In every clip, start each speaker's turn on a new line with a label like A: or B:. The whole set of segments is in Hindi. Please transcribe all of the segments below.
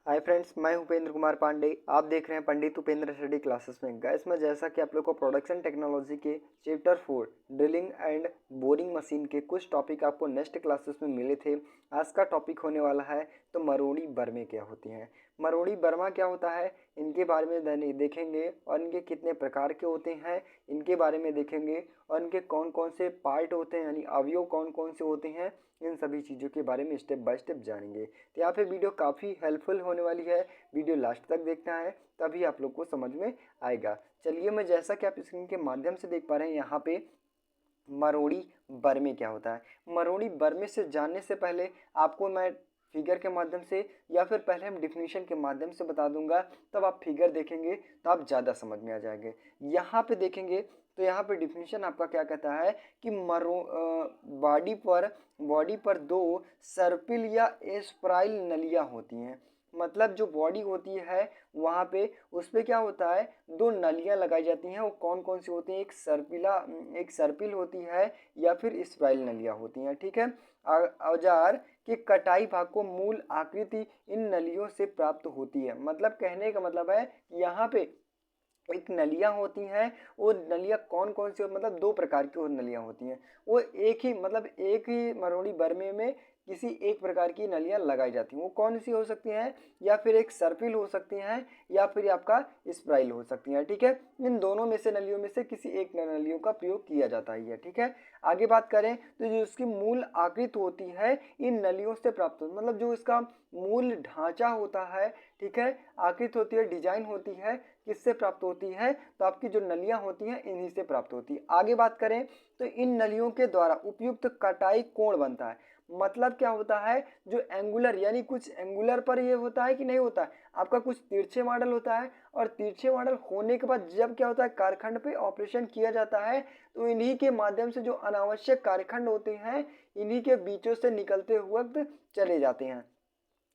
A: हाय फ्रेंड्स, मैं उपेंद्र कुमार पांडे। आप देख रहे हैं पंडित उपेंद्र स्टडी क्लासेस में। गैस में जैसा कि आप लोग को प्रोडक्शन टेक्नोलॉजी के chapter 4 drilling and boring machine के कुछ टॉपिक आपको नेक्स्ट क्लासेस में मिले थे। आज का टॉपिक होने वाला है तो मरोड़ी बर्मे क्या होती हैं। मरोड़ी बर्मा क्या होता है, इनके बारे में देखेंगे और इनके कितने प्रकार के होते हैं इनके बारे में देखेंगे, और इनके कौन कौन से पार्ट होते हैं यानी अवयव कौन कौन से होते हैं, इन सभी चीज़ों के बारे में स्टेप बाय स्टेप जानेंगे। तो यहाँ पे वीडियो काफ़ी हेल्पफुल होने वाली है, वीडियो लास्ट तक देखना है तभी आप लोग को समझ में आएगा। चलिए, मैं जैसा कि आप स्क्रीन के माध्यम से देख पा रहे हैं यहाँ पे मरोड़ी बर्मे क्या होता है। मरोड़ी बर्मे से जानने से पहले आपको मैं फिगर के माध्यम से या फिर पहले हम डिफिनीशन के माध्यम से बता दूंगा, तब आप फिगर देखेंगे तो आप ज़्यादा समझ में आ जाएंगे। यहाँ पे देखेंगे तो यहाँ पे डिफिनीशन आपका क्या कहता है कि बॉडी पर दो सर्पिल या एस्प्राइल नलियाँ होती हैं। मतलब जो बॉडी होती है वहाँ पे उस पर क्या होता है, दो नलियाँ लगाई जाती हैं। वो कौन कौन सी होती हैं, एक सर्पिल होती है या फिर स्पाइरल नलियाँ होती हैं। ठीक है। औजार के कटाई भाग को मूल आकृति इन नलियों से प्राप्त होती है। मतलब कहने का मतलब है यहाँ पे एक नलियाँ होती हैं। वो नलियाँ कौन कौन सी, मतलब दो प्रकार की वो नलियाँ होती हैं। वो एक ही मरोड़ी बर्मे में किसी एक प्रकार की नलियाँ लगाई जाती हैं। वो कौन सी हो सकती हैं, या फिर एक सर्पिल हो सकती हैं या फिर आपका स्प्राइल हो सकती हैं। ठीक है। इन दोनों में से नलियों में से किसी एक नलियों का प्रयोग किया जाता है। ठीक है। आगे बात करें तो जो इसकी मूल आकृति होती है इन नलियों से प्राप्त होती है। मतलब जो इसका मूल ढांचा होता है, ठीक है, आकृति होती है, डिजाइन होती है, किससे प्राप्त होती है, तो आपकी जो नलियां होती हैं इन्हीं से प्राप्त होती है। आगे बात करें तो इन नलियों के द्वारा उपयुक्त कटाई कोण बनता है। मतलब क्या होता है, जो एंगुलर यानी कुछ एंगुलर पर ये होता है कि नहीं होता है, आपका कुछ तिरछे मॉडल होता है, और तिरछे मॉडल होने के बाद जब क्या होता है कारखंड पे ऑपरेशन किया जाता है तो इन्हीं के माध्यम से जो अनावश्यक कारखंड होते हैं इन्हीं के बीचों से निकलते वक्त चले जाते हैं।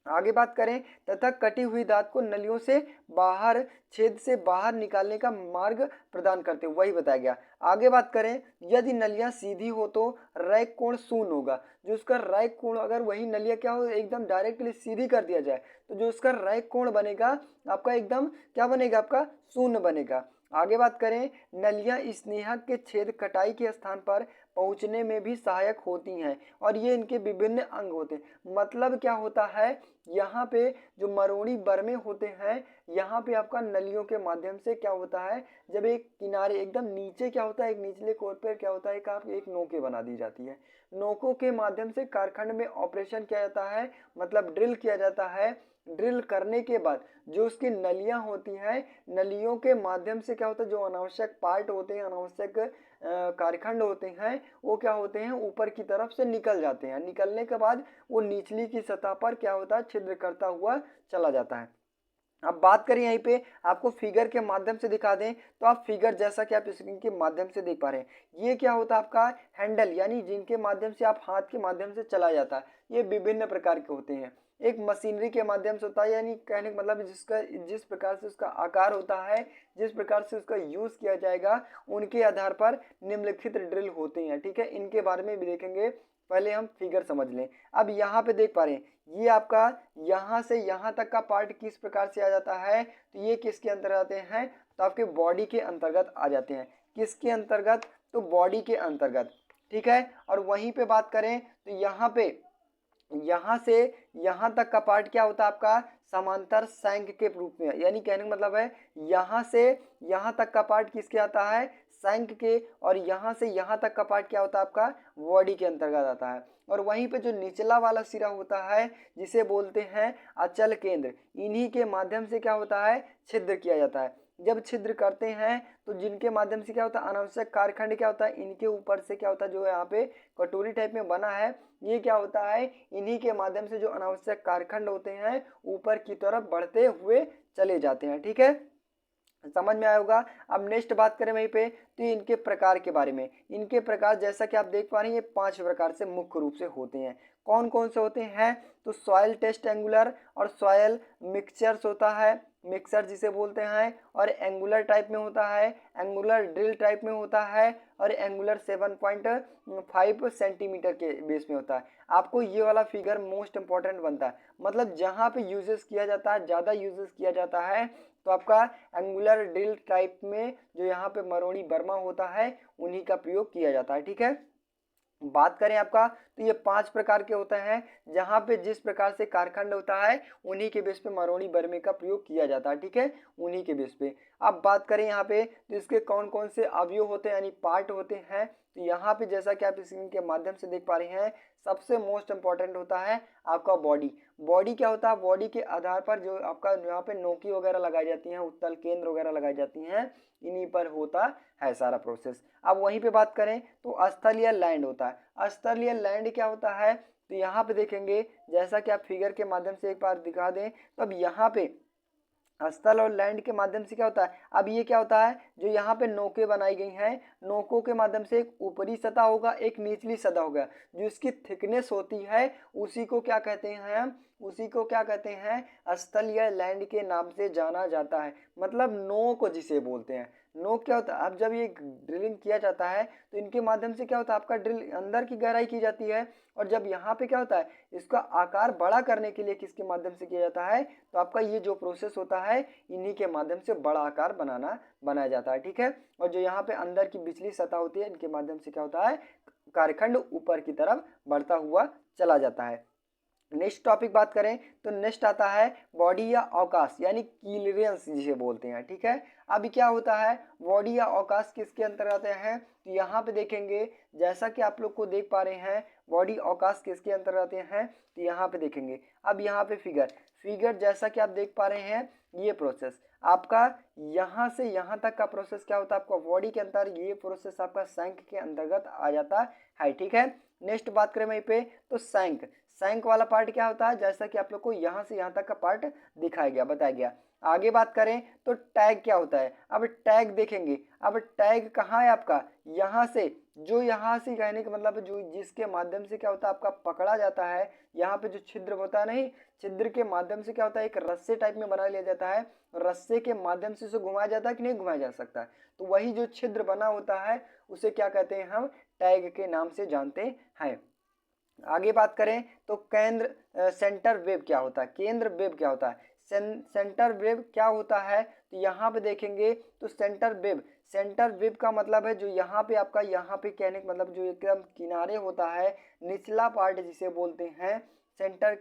A: आगे बात करें तथा कटी हुई दांत को नलियों से बाहर, छेद से बाहर निकालने का मार्ग प्रदान करते, वही बताया गया। आगे बात करें यदि नलियां सीधी हो तो रैक कोण शून्य होगा। जो उसका रैक कोण, अगर वही नलियां क्या हो एकदम डायरेक्टली सीधी कर दिया जाए तो जो उसका रैक कोण बनेगा आपका एकदम क्या बनेगा, आपका शून्य बनेगा। आगे बात करें नलियां स्नेहक के छेद कटाई के स्थान पर पहुंचने में भी सहायक होती हैं, और ये इनके विभिन्न अंग होते हैं। मतलब क्या होता है, यहाँ पे जो मरोड़ी बर्मे होते हैं यहाँ पे आपका नलियों के माध्यम से क्या होता है, जब एक किनारे एकदम नीचे क्या होता है, एक निचले कोर पर क्या होता है, एक नोकें बना दी जाती है। नोकों के माध्यम से कारखंड में ऑपरेशन किया जाता है, मतलब ड्रिल किया जाता है। ड्रिल करने के बाद जो उसकी नलियां होती हैं, नलियों के माध्यम से क्या होता है, जो अनावश्यक पार्ट होते हैं, अनावश्यक कारखंड होते हैं, वो क्या होते हैं ऊपर की तरफ से निकल जाते हैं। निकलने के बाद वो निचली की सतह पर क्या होता है, छिद्र करता हुआ चला जाता है। अब बात करें यहीं पे आपको फिगर के माध्यम से दिखा दें तो आप फिगर जैसा कि आप स्क्रीन के माध्यम से देख पा रहे हैं, ये क्या होता है आपका हैंडल, यानी जिनके माध्यम से आप हाथ के माध्यम से चलाया जाता है। ये विभिन्न प्रकार के होते हैं। एक मशीनरी के माध्यम से होता है, यानी कहने का मतलब जिस प्रकार से उसका आकार होता है, जिस प्रकार से उसका यूज किया जाएगा, उनके आधार पर निम्नलिखित ड्रिल होते हैं। ठीक है, इनके बारे में भी देखेंगे। पहले हम फिगर समझ लें। अब यहाँ पे देख पा रहे हैं ये आपका यहाँ से यहाँ तक का पार्ट किस प्रकार से आ जाता है, तो ये किसके अंतर्गत आते हैं, तो आपके बॉडी के अंतर्गत आ जाते हैं। किसके अंतर्गत, तो बॉडी के अंतर्गत। ठीक है। और वहीं पे बात करें तो यहाँ से यहाँ तक का पार्ट क्या होता है आपका समांतर शंख के रूप में, यानी कहने का मतलब है यहाँ से यहाँ तक का पार्ट किसके आता है, शंख के, और यहाँ से यहाँ तक का पार्ट क्या होता है आपका बॉडी के अंतर्गत आता है। और वहीं पे जो निचला वाला सिरा होता है जिसे बोलते हैं अचल केंद्र, इन्हीं के माध्यम से क्या होता है, छिद्र किया जाता है। जब छिद्र करते हैं तो जिनके माध्यम से क्या होता है, अनावश्यक कारखंड क्या होता है, इनके ऊपर से क्या होता है, जो यहाँ पे कटोरी टाइप में बना है, ये क्या होता है, इन्हीं के माध्यम से जो अनावश्यक कारखंड होते हैं ऊपर की तरफ बढ़ते हुए चले जाते हैं। ठीक है, समझ में आया होगा। अब नेक्स्ट बात करें वहीं पे तो इनके प्रकार के बारे में। इनके प्रकार जैसा कि आप देख पा रहे हैं ये 5 प्रकार से मुख्य रूप से होते हैं। कौन कौन से होते हैं? तो सॉयल टेस्ट एंगुलर और सॉयल मिक्सचर्स होता है, मिक्सर जिसे बोलते हैं, और एंगुलर टाइप में होता है, एंगुलर ड्रिल टाइप में होता है, और एंगुलर 7.5 सेंटीमीटर के बेस में होता है। आपको ये वाला फिगर मोस्ट इंपॉर्टेंट बनता है, मतलब जहाँ पे यूजेस किया जाता है, ज़्यादा यूजेस किया जाता है, तो आपका एंगुलर ड्रिल टाइप में जो यहाँ पे मरोड़ी बर्मा होता है उन्हीं का प्रयोग किया जाता है। ठीक है, बात करें आपका तो ये 5 प्रकार के होते हैं, जहाँ पे जिस प्रकार से कारखंड होता है उन्हीं के बेस पे मरोड़ी बर्मे का प्रयोग किया जाता है। ठीक है, उन्हीं के बेस पे। अब बात करें यहाँ पे तो इसके कौन कौन से अवयव होते हैं यानी पार्ट होते हैं, तो यहाँ पे जैसा कि आप स्क्रीन के माध्यम से देख पा रहे हैं, सबसे मोस्ट इंपॉर्टेंट होता है आपका बॉडी। बॉडी क्या होता है? बॉडी के आधार पर जो आपका यहाँ पे नोकी वगैरह लगाई जाती हैं, उत्तल केंद्र वगैरह लगाई जाती हैं, इन्हीं पर होता है सारा प्रोसेस। अब वहीं पे बात करें तो स्थल या लैंड होता है। स्थल या लैंड क्या होता है? तो यहाँ पे देखेंगे, जैसा कि आप फिगर के माध्यम से एक बार दिखा दें, तो अब यहाँ पे स्थल और लैंड के माध्यम से क्या होता है? अब ये क्या होता है, जो यहाँ पे नोकें बनाई गई हैं, नोकों के माध्यम से एक ऊपरी सतह होगा, एक निचली सतह होगा, जो इसकी थिकनेस होती है उसी को क्या कहते हैं हम? उसी को क्या कहते हैं? स्थल या लैंड के नाम से जाना जाता है, मतलब नोक जिसे बोलते हैं। नोक क्या होता है? अब जब ये ड्रिलिंग किया जाता है तो इनके माध्यम से क्या होता है, आपका ड्रिल अंदर की गहराई की जाती है, और जब यहाँ पे क्या होता है, इसका आकार बड़ा करने के लिए किसके माध्यम से किया जाता है? तो आपका ये जो प्रोसेस होता है इन्हीं के माध्यम से बड़ा आकार बनाया जाता है। ठीक है, और जो यहाँ पे अंदर की बिचली सतह होती है, इनके माध्यम से क्या होता है, कार्यखंड ऊपर की तरफ बढ़ता हुआ चला जाता है। नेक्स्ट टॉपिक बात करें तो नेक्स्ट आता है बॉडी या अवकाश यानी क्लीयरेंस जिसे बोलते हैं। ठीक है, अभी क्या होता है, बॉडी या अवकाश किसके अंतर्गत आते हैं? तो यहाँ पे देखेंगे, जैसा कि आप लोग को देख पा रहे हैं, बॉडी अवकाश किसके अंतर्गत आते हैं? तो यहाँ पे देखेंगे, अब यहाँ पे फिगर जैसा कि आप देख पा रहे हैं, ये प्रोसेस आपका यहाँ से यहाँ तक का प्रोसेस क्या होता है, आपका बॉडी के अंदर ये प्रोसेस आपका शंख के अंतर्गत आ जाता है। ठीक है, नेक्स्ट बात करें वहीं पे तो शंख वाला पार्ट क्या होता है, जैसा कि आप लोग को यहाँ से यहाँ तक का पार्ट दिखाया गया, बताया गया। आगे बात करें तो टैग क्या होता है? अब टैग देखेंगे, अब टैग कहाँ है आपका? यहाँ से, जो यहाँ से कहने का मतलब जो जिसके माध्यम से क्या होता है, आपका पकड़ा जाता है, यहाँ पे जो छिद्र होता है, नहीं, छिद्र के माध्यम से क्या होता है, एक रस्से टाइप में बना लिया जाता है, रस्से के माध्यम से उसे घुमाया जाता है कि नहीं घुमाया जा सकता है, तो वही जो छिद्र बना होता है उसे क्या कहते हैं हम? टैग के नाम से जानते हैं। आगे बात करें तो सेंटर वेब क्या होता है? केंद्र वेब क्या होता है? सेंटर वेब क्या होता है? तो यहाँ पे देखेंगे तो सेंटर वेब का मतलब है जो यहाँ पे आपका, यहाँ पे कहने का मतलब जो एकदम किनारे होता है, निचला पार्ट जिसे बोलते हैं सेंटर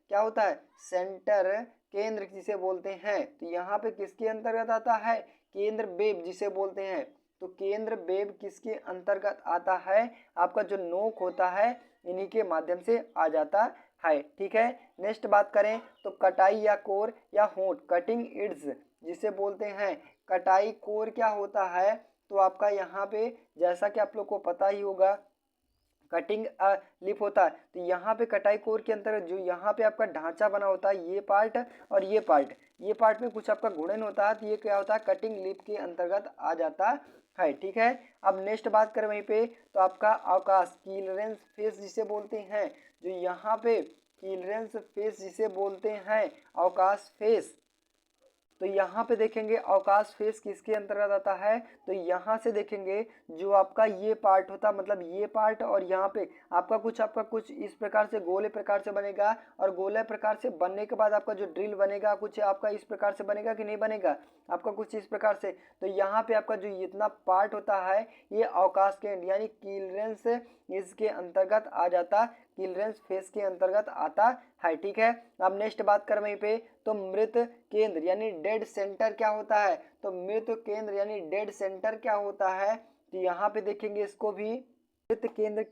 A: क्या होता है? सेंटर केंद्र जिसे बोलते हैं, तो यहाँ पे किसके अंतर्गत आता है? केंद्र वेब जिसे बोलते हैं। तो केंद्र वेब किसके अंतर्गत आता है? आपका जो नोक होता है इन्हीं के माध्यम से आ जाता है। ठीक है, नेक्स्ट बात करें तो कटाई या कोर या होंठ, कटिंग एड्स जिसे बोलते हैं। कटाई कोर क्या होता है? तो आपका यहाँ पे जैसा कि आप लोग को पता ही होगा, कटिंग लिप होता है, तो यहाँ पे कटाई कोर के अंतर्गत जो यहाँ पे आपका ढांचा बना होता है, ये पार्ट और ये पार्ट में कुछ आपका गुणन होता है, तो ये क्या होता है? कटिंग लिप के अंतर्गत आ जाता है। ठीक है, अब नेक्स्ट बात करें वहीं पे तो आपका अवकाश क्लीयरेंस फेस जिसे बोलते हैं, जो यहाँ पे क्लीयरेंस फेस जिसे बोलते हैं, अवकाश फेस, तो यहाँ पे देखेंगे अवकाश फेस किसके अंतर्गत आता है? तो यहाँ से देखेंगे जो आपका ये पार्ट होता है, मतलब ये पार्ट, और यहाँ पे आपका कुछ इस प्रकार से गोले प्रकार से बनेगा, और गोले प्रकार से बनने के बाद आपका जो ड्रिल बनेगा कुछ आपका इस प्रकार से बनेगा कि नहीं बनेगा, आपका कुछ इस प्रकार से। तो यहाँ पे आपका जो इतना पार्ट होता है ये अवकाश के यानी क्लीयरेंस इसके अंतर्गत आ जाता, क्लीयरेंस फेस के अंतर्गत आता है। ठीक है, अब नेक्स्ट बात करें वहीं पे तो मृत केंद्र यानी डेड सेंटर क्या होता है? तो मृत केंद्र यानी डेड सेंटर क्या होता है? तो यहाँ पे देखेंगे इसको भी मृत केंद्र,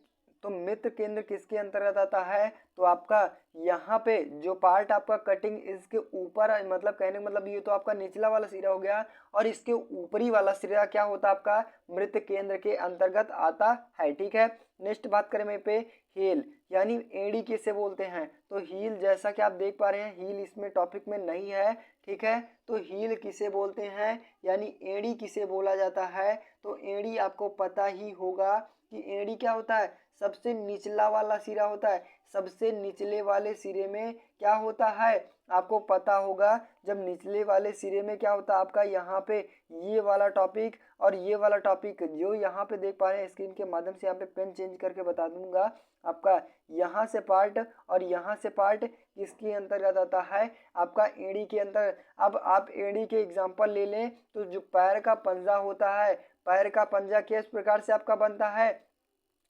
A: तो मृत केंद्र किसके अंतर्गत आता है? तो आपका यहाँ पे जो पार्ट आपका कटिंग इसके ऊपर, मतलब कहने का मतलब ये तो आपका निचला वाला सिरा हो गया, और इसके ऊपरी वाला सिरा क्या होता है? आपका मृत केंद्र के अंतर्गत आता है। ठीक है, नेक्स्ट बात करें मैं पे हील यानी एड़ी किसे बोलते हैं? तो हील जैसा कि आप देख पा रहे हैं, हील इसमें टॉपिक में नहीं है। ठीक है, तो हील किसे बोलते हैं यानी एड़ी किसे बोला जाता है? तो एड़ी आपको पता ही होगा कि एड़ी क्या होता है? सबसे निचला वाला सिरा होता है। सबसे निचले वाले सिरे में क्या होता है, आपको पता होगा। जब निचले वाले सिरे में क्या होता है आपका, यहाँ पे ये वाला टॉपिक और ये वाला टॉपिक जो यहाँ पे देख पा रहे हैं स्क्रीन के माध्यम से, यहाँ पे पेन चेंज करके बता दूंगा आपका। यहाँ से पार्ट और यहाँ से पार्ट किसके अंतर्गत आता है, आपका एड़ी के अंतर। अब आप एड़ी के एग्जांपल ले लें तो जो पैर का पंजा होता है, पैर का पंजा किस प्रकार से आपका बनता है,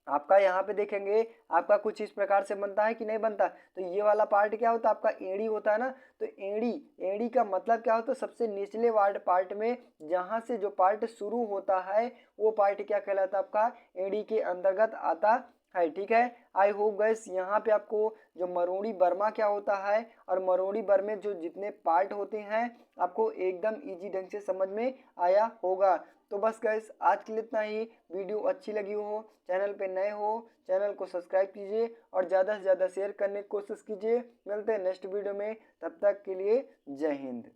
A: आपका यहाँ पे देखेंगे आपका कुछ इस प्रकार से बनता है कि नहीं बनता। तो ये वाला पार्ट क्या होता है, आपका एड़ी होता है ना। तो एड़ी, एड़ी का मतलब क्या होता है, सबसे निचले वार्ड पार्ट में जहाँ से जो पार्ट शुरू होता है वो पार्ट क्या कहलाता है, आपका एड़ी के अंतर्गत आता है। ठीक है, आई होप गाइस यहाँ पे आपको जो मरोड़ी बर्मा क्या होता है और मरोड़ी बर्मे जो जितने पार्ट होते हैं आपको एकदम इजी ढंग से समझ में आया होगा। तो बस गाइस आज के लिए इतना ही। वीडियो अच्छी लगी हो, चैनल पे नए हो, चैनल को सब्सक्राइब कीजिए और ज़्यादा से ज़्यादा शेयर करने की कोशिश कीजिए। मिलते हैं नेक्स्ट वीडियो में, तब तक के लिए जय हिंद।